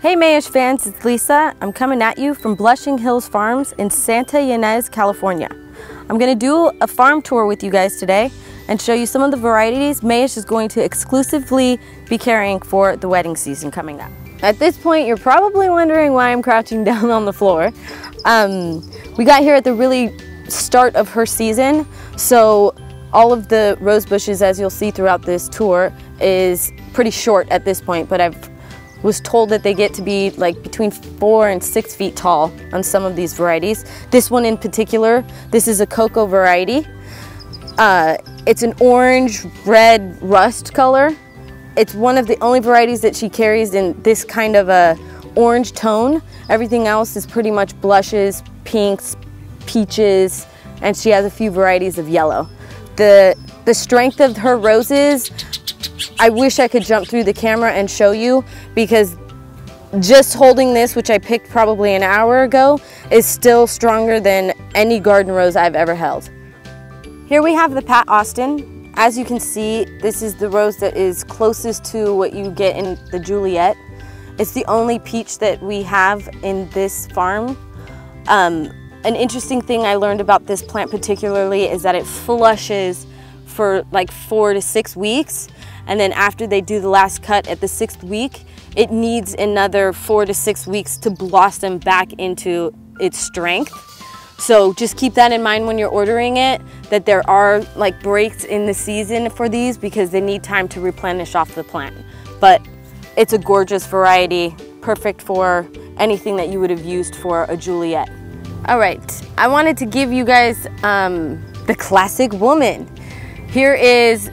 Hey Mayesh fans, it's Lisa. I'm coming at you from Blushing Hills Farms in Santa Ynez, California. I'm going to do a farm tour with you guys today and show you some of the varieties Mayesh is going to exclusively be carrying for the wedding season coming up. At this point, you're probably wondering why I'm crouching down on the floor. We got here at the really start of her season, so all of the rose bushes, as you'll see throughout this tour, is pretty short at this point, but I was told that they get to be like between 4 and 6 feet tall on some of these varieties. This one in particular, this is a cocoa variety. It's an orange red rust color. It's one of the only varieties that she carries in this kind of a orange tone. Everything else is pretty much blushes, pinks, peaches, and she has a few varieties of yellow. The strength of her roses, I wish I could jump through the camera and show you, because just holding this, which I picked probably an hour ago, is still stronger than any garden rose I've ever held. Here we have the Pat Austin. As you can see, this is the rose that is closest to what you get in the Juliet. It's the only peach that we have in this farm. An interesting thing I learned about this plant particularly is that it flushes for like 4 to 6 weeks. And then after they do the last cut at the 6th week, it needs another 4 to 6 weeks to blossom back into its strength. So just keep that in mind when you're ordering it, that there are like breaks in the season for these because they need time to replenish off the plant. But it's a gorgeous variety, perfect for anything that you would have used for a Juliet. All right, I wanted to give you guys the classic Woman. Here is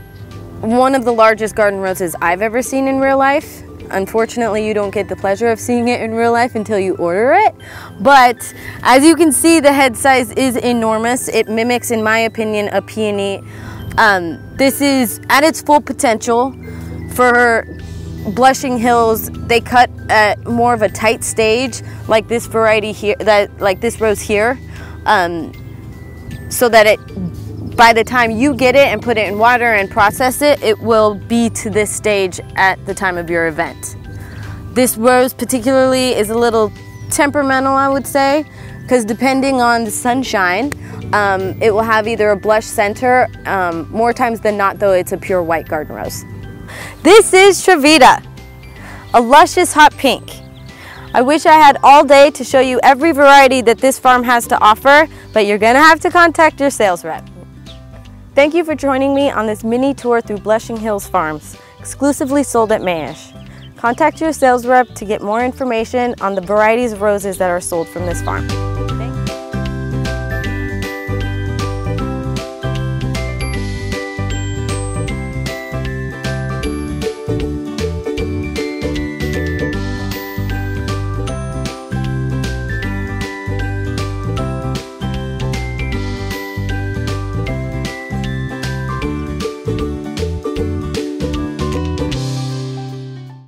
one of the largest garden roses I've ever seen in real life. Unfortunately, you don't get the pleasure of seeing it in real life until you order it. But as you can see, the head size is enormous. It mimics, in my opinion, a peony. This is at its full potential. For Blushing Hills, they cut at more of a tight stage, like this variety here, like this rose here, so that by the time you get it and put it in water and process it, it will be to this stage at the time of your event. This rose particularly is a little temperamental, I would say, because depending on the sunshine, it will have either a blush center. More times than not, though, it's a pure white garden rose. This is Travita, a luscious hot pink. I wish I had all day to show you every variety that this farm has to offer, but you're gonna have to contact your sales rep. Thank you for joining me on this mini tour through Blushing Hills Farms, exclusively sold at Mayesh. Contact your sales rep to get more information on the varieties of roses that are sold from this farm.